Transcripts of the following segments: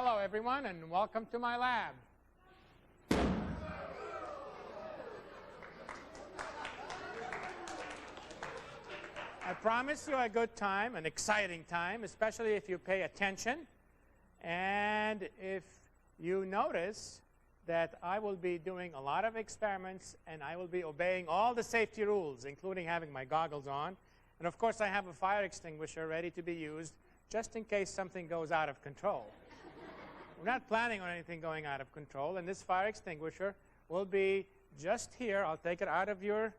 Hello, everyone, and welcome to my lab. I promise you a good time, an exciting time, especially if you pay attention. And if you notice that I will be doing a lot of experiments and I will be obeying all the safety rules, including having my goggles on. And of course, I have a fire extinguisher ready to be used just in case something goes out of control. We're not planning on anything going out of control, and this fire extinguisher will be just here. I'll take it out of your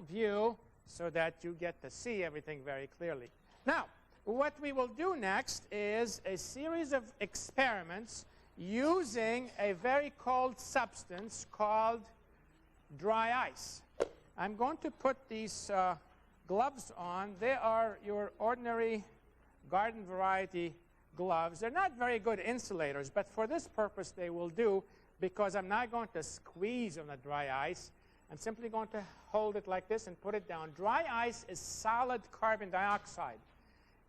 view so that you get to see everything very clearly. Now, what we will do next is a series of experiments using a very cold substance called dry ice. I'm going to put these gloves on. They are your ordinary garden variety gloves. They're not very good insulators, but for this purpose they will do, because I'm not going to squeeze on the dry ice. I'm simply going to hold it like this and put it down. Dry ice is solid carbon dioxide.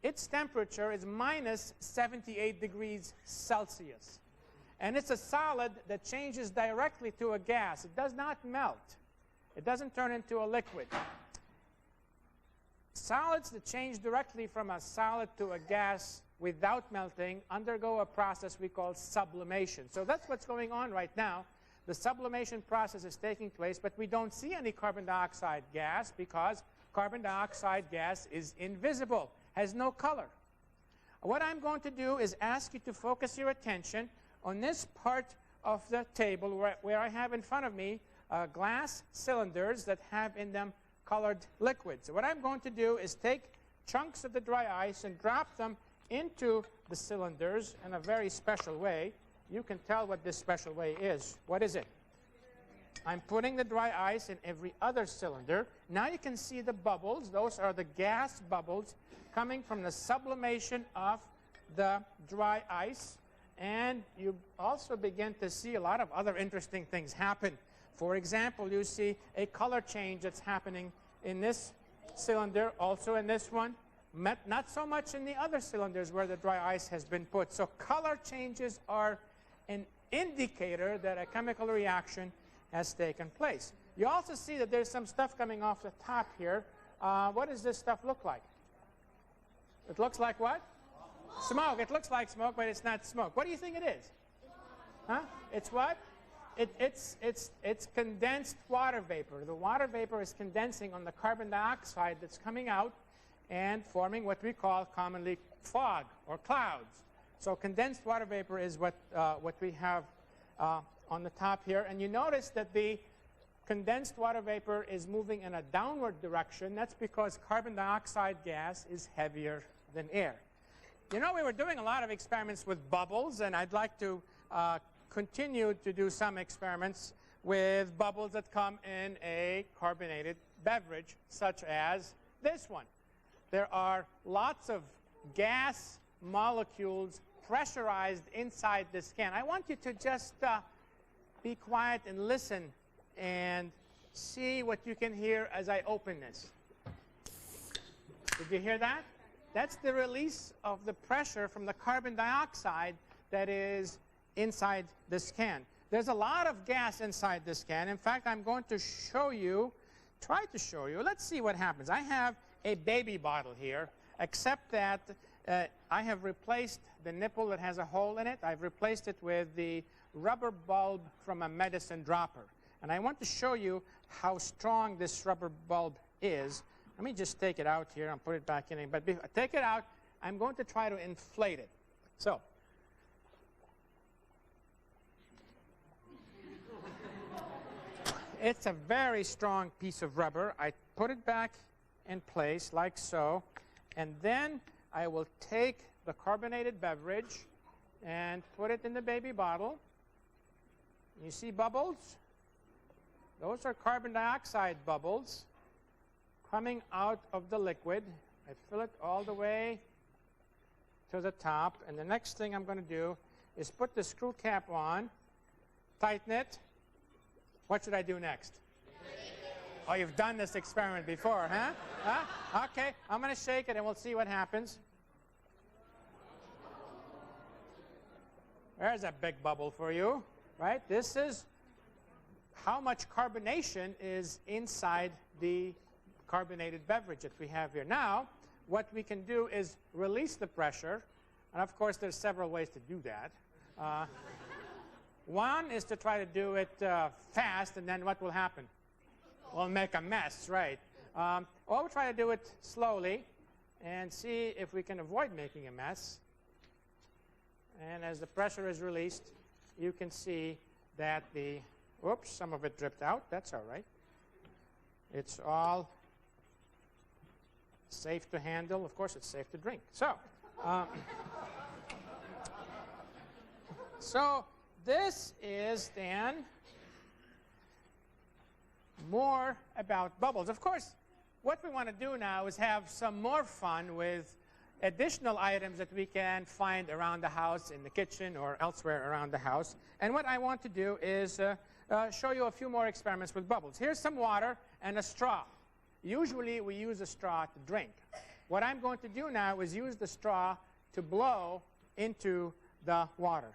Its temperature is minus 78 degrees Celsius. And it's a solid that changes directly to a gas. It does not melt. It doesn't turn into a liquid. Solids that change directly from a solid to a gas without melting undergo a process we call sublimation. So that's what's going on right now. The sublimation process is taking place, but we don't see any carbon dioxide gas because carbon dioxide gas is invisible, has no color. What I'm going to do is ask you to focus your attention on this part of the table where I have in front of me glass cylinders that have in them colored liquids. So what I'm going to do is take chunks of the dry ice and drop them into the cylinders in a very special way. You can tell what this special way is. What is it? I'm putting the dry ice in every other cylinder. Now you can see the bubbles. Those are the gas bubbles coming from the sublimation of the dry ice. And you also begin to see a lot of other interesting things happen. For example, you see a color change that's happening in this cylinder, also in this one. Not so much in the other cylinders where the dry ice has been put. So color changes are an indicator that a chemical reaction has taken place. You also see that there's some stuff coming off the top here. What does this stuff look like? It looks like what? Smoke. It looks like smoke, but it's not smoke. What do you think it is? Huh? It's what? It's condensed water vapor. The water vapor is condensing on the carbon dioxide that's coming out and forming what we call commonly fog or clouds. So condensed water vapor is what we have on the top here. And you notice that the condensed water vapor is moving in a downward direction. That's because carbon dioxide gas is heavier than air. You know, we were doing a lot of experiments with bubbles, and I'd like to continue to do some experiments with bubbles that come in a carbonated beverage, such as this one. There are lots of gas molecules pressurized inside this can. I want you to just be quiet and listen and see what you can hear as I open this. Did you hear that? That's the release of the pressure from the carbon dioxide that is inside this can. There's a lot of gas inside this can. In fact, I'm going to show you, try to show you. Let's see what happens. I have a baby bottle here, except that I have replaced the nipple that has a hole in it. I've replaced it with the rubber bulb from a medicine dropper. And I want to show you how strong this rubber bulb is. Let me just take it out here and put it back in. But before I take it out, I'm going to try to inflate it. So, it's a very strong piece of rubber. I put it back in place like so, and then I will take the carbonated beverage and put it in the baby bottle. You see bubbles? Those are carbon dioxide bubbles coming out of the liquid. I fill it all the way to the top, and the next thing I'm going to do is put the screw cap on, tighten it. What should I do next? Oh, you've done this experiment before, huh? Huh? Okay, I'm going to shake it and we'll see what happens. There's a big bubble for you, right? This is how much carbonation is inside the carbonated beverage that we have here. Now, what we can do is release the pressure. And of course, there's several ways to do that. One is to try to do it fast, and then what will happen? We'll make a mess, right? Or we'll try to do it slowly and see if we can avoid making a mess. And as the pressure is released, you can see that the, oops, some of it dripped out. That's all right. It's all safe to handle. Of course, it's safe to drink. So, so this is then more about bubbles. Of course, what we want to do now is have some more fun with additional items that we can find around the house, in the kitchen, or elsewhere around the house. And what I want to do is show you a few more experiments with bubbles. Here's some water and a straw. Usually, we use a straw to drink. What I'm going to do now is use the straw to blow into the water.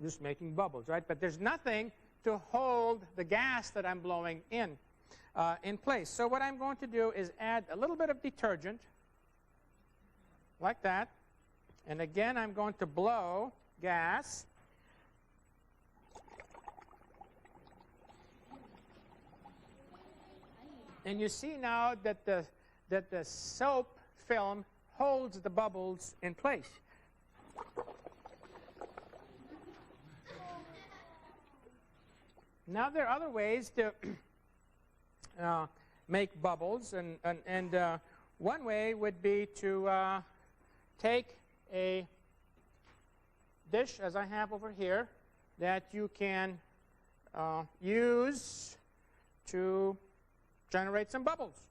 Just making bubbles, right? But there's nothing to hold the gas that I'm blowing in place. So what I'm going to do is add a little bit of detergent, like that. And again, I'm going to blow gas. And you see now that the soap film holds the bubbles in place. Now there are other ways to make bubbles, and one way would be to take a dish, as I have over here, that you can use to generate some bubbles.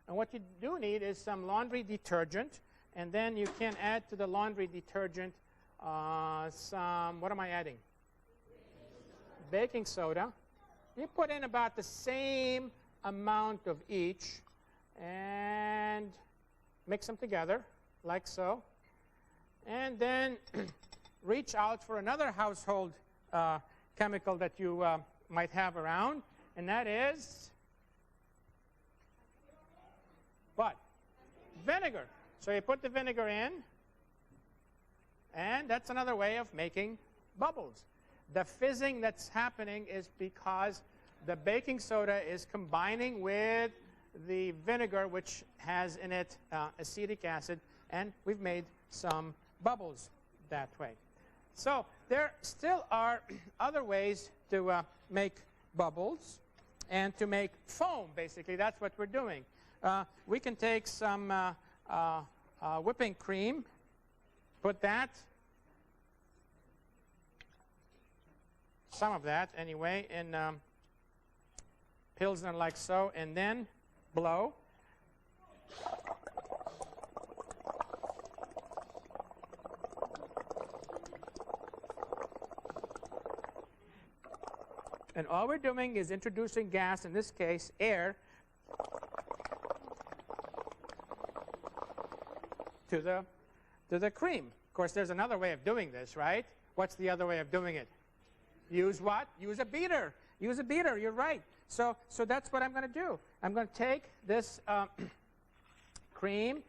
And what you do need is some laundry detergent, and then you can add to the laundry detergent some, what am I adding? Baking soda. You put in about the same amount of each and mix them together, like so. And then reach out for another household chemical that you might have around, and that is what? Vinegar. So you put the vinegar in, and that's another way of making bubbles. The fizzing that's happening is because the baking soda is combining with the vinegar, which has in it acetic acid, and we've made some bubbles that way. So there still are other ways to make bubbles and to make foam, basically. That's what we're doing. We can take some whipping cream, put that, some of that anyway, in Pilsner like so, and then blow. And all we're doing is introducing gas, in this case air, to the cream. Of course, there's another way of doing this, right? What's the other way of doing it? Use what? Use a beater. Use a beater, you're right. So that's what I'm going to do. I'm going to take this cream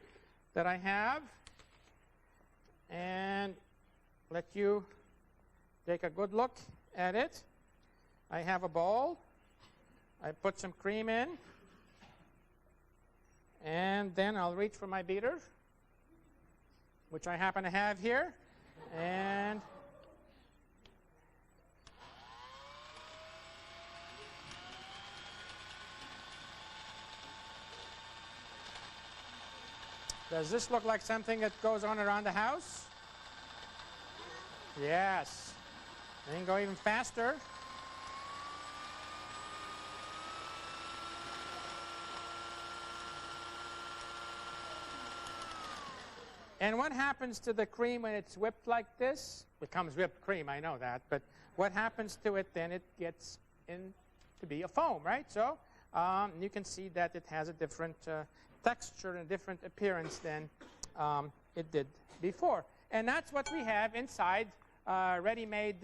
that I have and let you take a good look at it. I have a bowl. I put some cream in. And then I'll reach for my beater, which I happen to have here. And does this look like something that goes on around the house? Yes. I can go even faster. And what happens to the cream when it's whipped like this? It becomes whipped cream, I know that. But what happens to it then? It gets in to be a foam, right? So you can see that it has a different texture and a different appearance than it did before. And that's what we have inside ready-made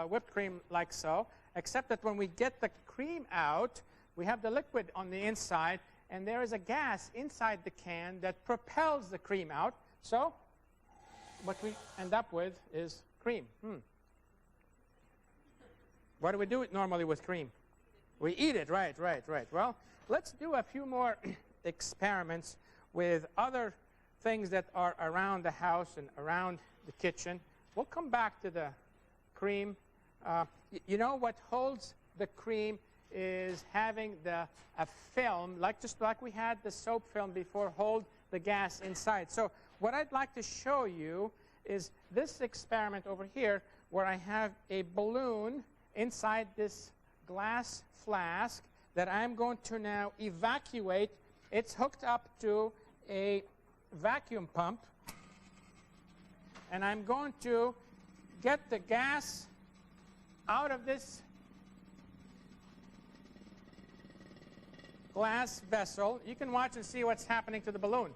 whipped cream like so, except that when we get the cream out, we have the liquid on the inside, and there is a gas inside the can that propels the cream out. So what we end up with is cream. What do we do normally with cream? We eat it, right. Well, let's do a few more experiments with other things that are around the house and around the kitchen. We'll come back to the cream. You know what holds the cream is having a film, just like we had the soap film before, hold the gas inside. So what I'd like to show you is this experiment over here where I have a balloon inside this glass flask that I'm going to now evacuate. It's hooked up to a vacuum pump, and I'm going to get the gas out of this glass vessel. You can watch and see what's happening to the balloon.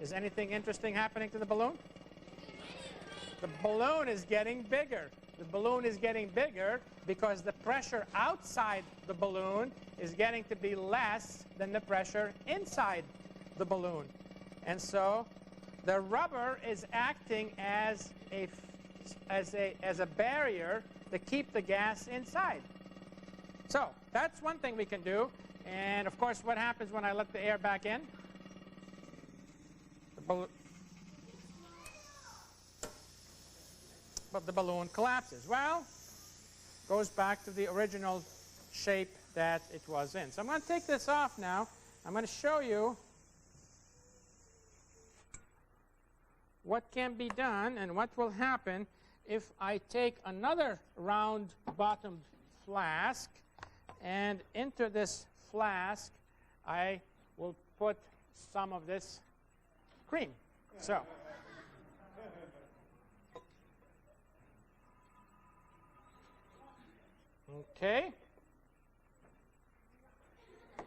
Is anything interesting happening to the balloon? The balloon is getting bigger. The balloon is getting bigger because the pressure outside the balloon is getting to be less than the pressure inside the balloon. And so the rubber is acting as a barrier to keep the gas inside. So that's one thing we can do. And of course, what happens when I let the air back in? But the balloon collapses. Well, goes back to the original shape that it was in. So I'm going to take this off now. I'm going to show you what can be done and what will happen if I take another round-bottomed flask, and into this flask I will put some of this cream. So okay.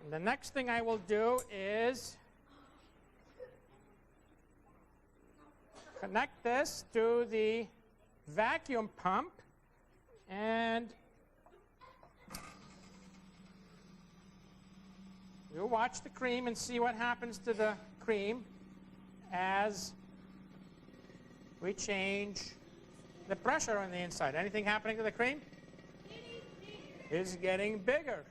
And the next thing I will do is connect this to the vacuum pump, and you'll watch the cream and see what happens to the cream as we change the pressure on the inside. Anything happening to the cream? It's getting bigger.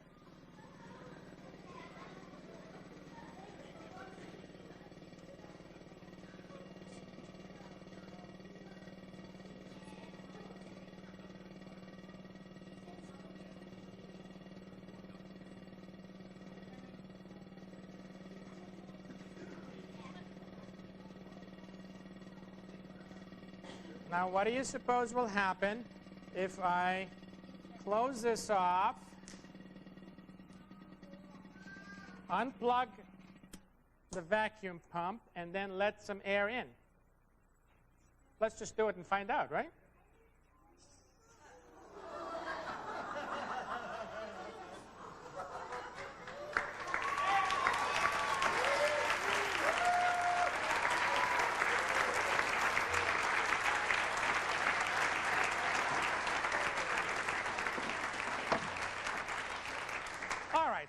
Now, what do you suppose will happen if I close this off, unplug the vacuum pump, and then let some air in? Let's just do it and find out, right?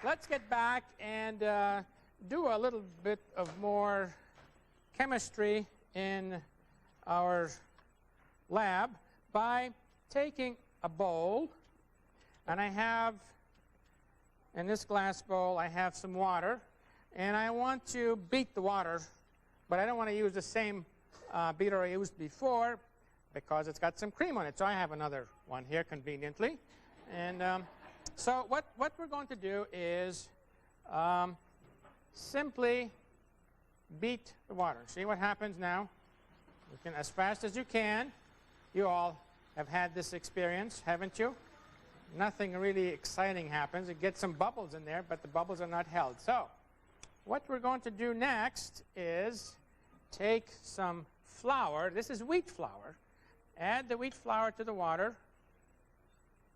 Let's get back and do a little bit of more chemistry in our lab by taking a bowl, and I have, in this glass bowl, I have some water, and I want to beat the water, but I don't want to use the same beater I used before because it's got some cream on it, so I have another one here conveniently. And so what we're going to do is simply beat the water. See what happens now? You can, as fast as you can. You all have had this experience, haven't you? Nothing really exciting happens. It gets some bubbles in there, but the bubbles are not held. So what we're going to do next is take some flour. This is wheat flour. Add the wheat flour to the water.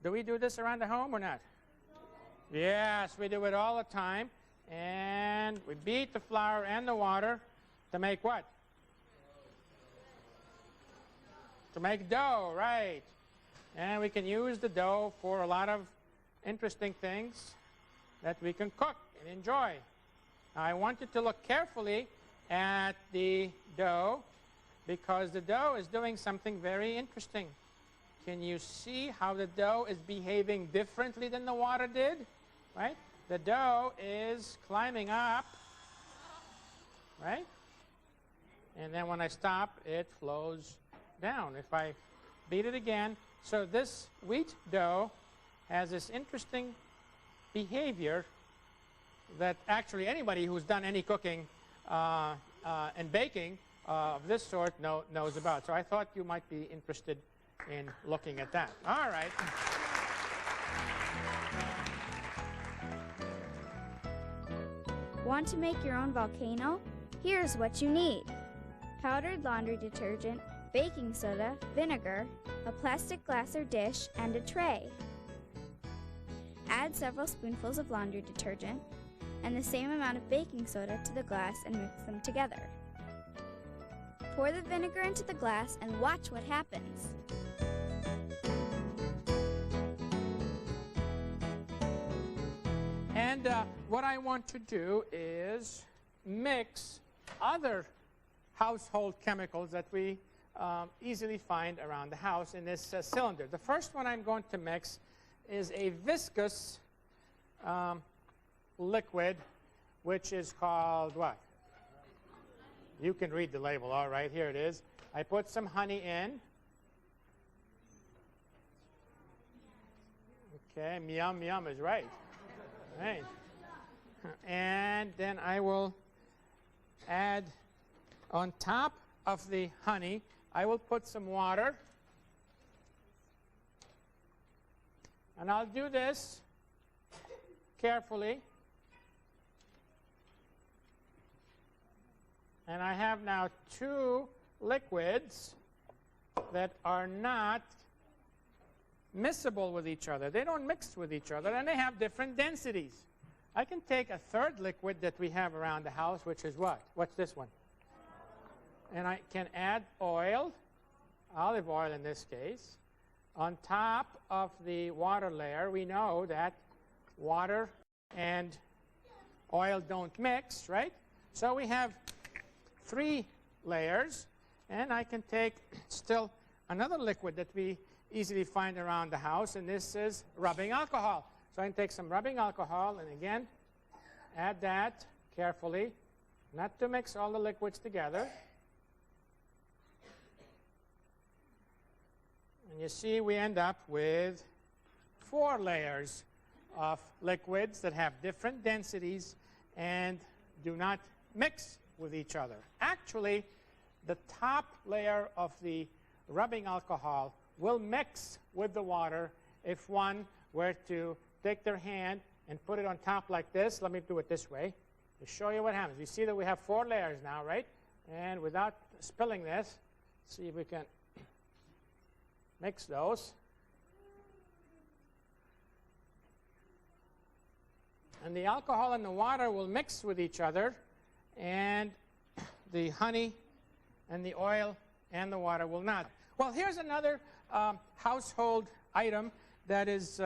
Do we do this around the home or not? Yes, we do it all the time. And we beat the flour and the water to make what? To make dough, right. And we can use the dough for a lot of interesting things that we can cook and enjoy. Now, I want you to look carefully at the dough because the dough is doing something very interesting. Can you see how the dough is behaving differently than the water did? Right? The dough is climbing up, right? And then when I stop, it flows down. If I beat it again, so this wheat dough has this interesting behavior that actually anybody who's done any cooking and baking of this sort knows about. So I thought you might be interested in looking at that. All right. Want to make your own volcano? Here's what you need: powdered laundry detergent, baking soda, vinegar, a plastic glass or dish, and a tray. Add several spoonfuls of laundry detergent and the same amount of baking soda to the glass and mix them together. Pour the vinegar into the glass and watch what happens. And what I want to do is mix other household chemicals that we easily find around the house in this cylinder. The first one I'm going to mix is a viscous liquid, which is called what? You can read the label. All right, here it is. I put some honey in. Okay, yum, yum is right. Right. And then I will add on top of the honey, I will put some water. And I'll do this carefully. And I have now two liquids that are not miscible with each other. They don't mix with each other, and they have different densities. I can take a third liquid that we have around the house, which is what? What's this one? And I can add oil, olive oil in this case, on top of the water layer. We know that water and oil don't mix, right? So we have 3 layers, and I can take still another liquid that we easily find around the house, and this is rubbing alcohol. So I can take some rubbing alcohol and again add that carefully, not to mix all the liquids together. And you see we end up with 4 layers of liquids that have different densities and do not mix with each other. Actually, the top layer of the rubbing alcohol will mix with the water if one were to take their hand and put it on top like this. Let me do it this way to show you what happens. You see that we have 4 layers now, right? And without spilling this, see if we can mix those. And the alcohol and the water will mix with each other, and the honey and the oil and the water will not. Well, here's another household item that is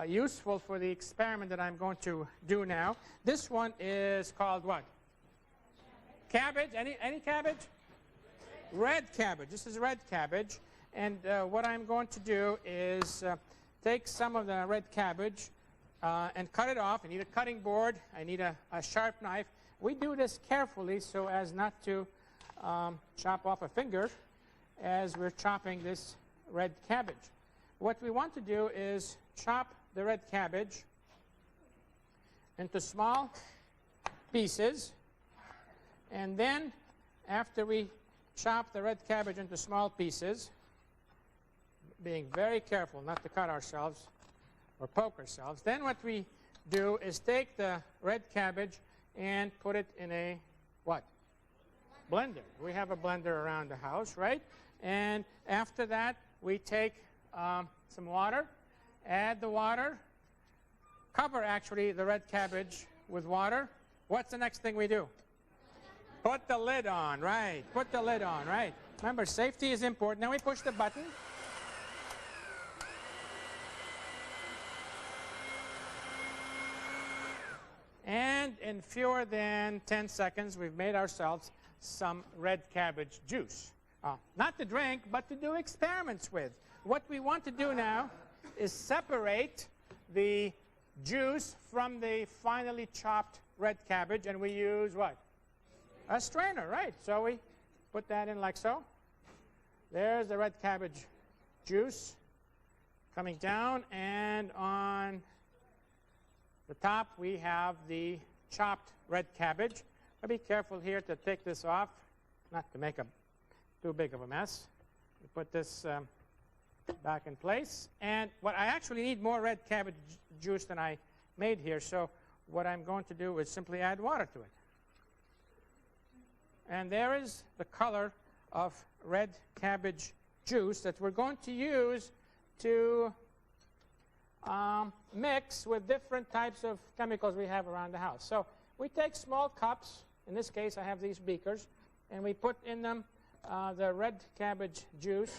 useful for the experiment that I'm going to do now. This one is called what? Cabbage. Any cabbage? Red cabbage. This is red cabbage. And what I'm going to do is take some of the red cabbage and cut it off. I need a cutting board. I need a sharp knife. We do this carefully so as not to chop off a finger as we're chopping this red cabbage. What we want to do is chop the red cabbage into small pieces, and then after we chop the red cabbage into small pieces, being very careful not to cut ourselves or poke ourselves, then what we do is take the red cabbage and put it in a what? Blender. We have a blender around the house, right? And after that, we take some water, add the water, cover, actually, the red cabbage with water, what's the next thing we do? Put the lid on, right. Put the lid on, right. Remember, safety is important. Now we push the button. And in fewer than 10 seconds, we've made ourselves some red cabbage juice. Not to drink, but to do experiments with. What we want to do now is separate the juice from the finely chopped red cabbage, and we use what? A strainer, right. So we put that in like so. There's the red cabbage juice coming down, and on the top we have the chopped red cabbage. I'll be careful here to take this off, not to make too big of a mess. We put this back in place. And what I actually need more red cabbage juice than I made here, so what I'm going to do is simply add water to it. And there is the color of red cabbage juice that we're going to use to mix with different types of chemicals we have around the house. So we take small cups. In this case, I have these beakers, and we put in them the red cabbage juice.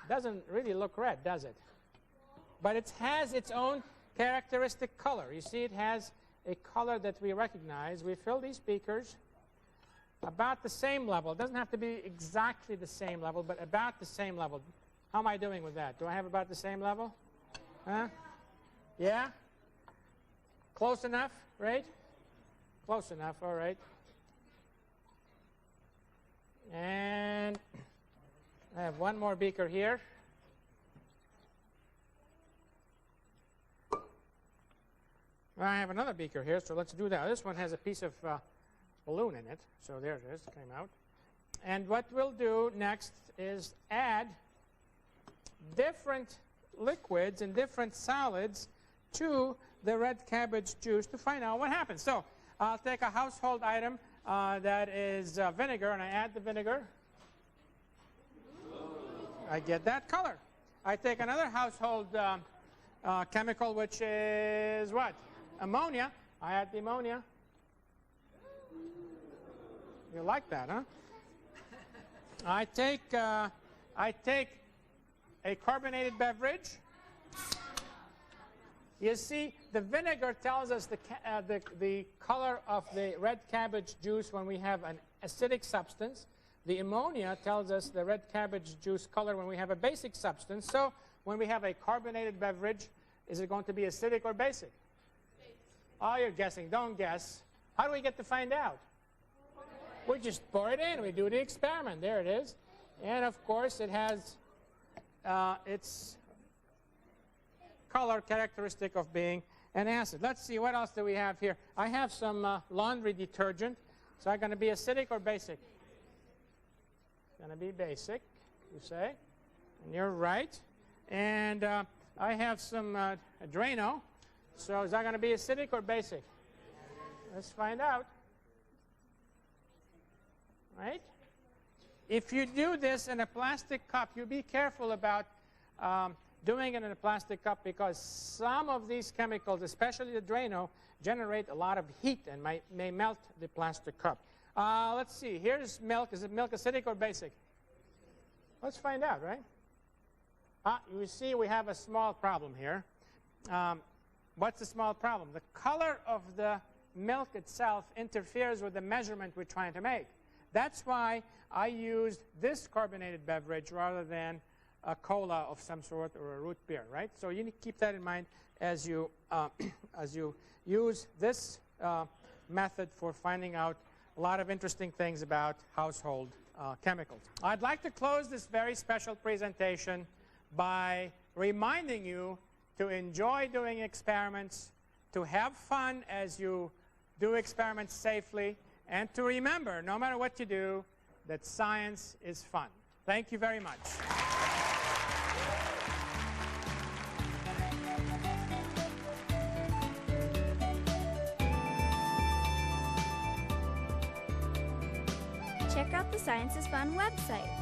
Doesn't really look red, does it? But it has its own characteristic color. You see, it has a color that we recognize. We fill these beakers about the same level. It doesn't have to be exactly the same level, but about the same level. How am I doing with that? Do I have about the same level? Huh? Yeah? Close enough, right? Close enough, all right. And I have one more beaker here. I have another beaker here, so let's do that. This one has a piece of balloon in it, so there it is, it came out. And what we'll do next is add different liquids and different solids to the red cabbage juice to find out what happens. So I'll take a household item that is vinegar, and I add the vinegar. I get that color. I take another household chemical, which is what? Ammonia. I add the ammonia. You like that, huh? I take a carbonated beverage. You see, the vinegar tells us the color of the red cabbage juice when we have an acidic substance. The ammonia tells us the red cabbage juice color when we have a basic substance. So when we have a carbonated beverage, is it going to be acidic or basic? Oh, you're guessing. Don't guess. How do we get to find out? We just pour it in. We do the experiment. There it is. And, of course, it has its color characteristic of being an acid. Let's see, what else do we have here? I have some laundry detergent. So I'm going to be acidic or basic? Going to be basic, you say. And you're right. And I have some Drano. So is that going to be acidic or basic? Let's find out. Right? If you do this in a plastic cup, you be careful about doing it in a plastic cup, because some of these chemicals, especially the Drano, generate a lot of heat and may melt the plastic cup. Let's see. Here's milk. Is it milk acidic or basic? Let's find out, right? You see, we have a small problem here. What's the small problem? The color of the milk itself interferes with the measurement we're trying to make. That's why I used this carbonated beverage rather than a cola of some sort or a root beer, right? So you need to keep that in mind as you use this method for finding out a lot of interesting things about household chemicals. I'd like to close this very special presentation by reminding you to enjoy doing experiments, to have fun as you do experiments safely, and to remember, no matter what you do, that science is fun. Thank you very much. Check out the Science is Fun website.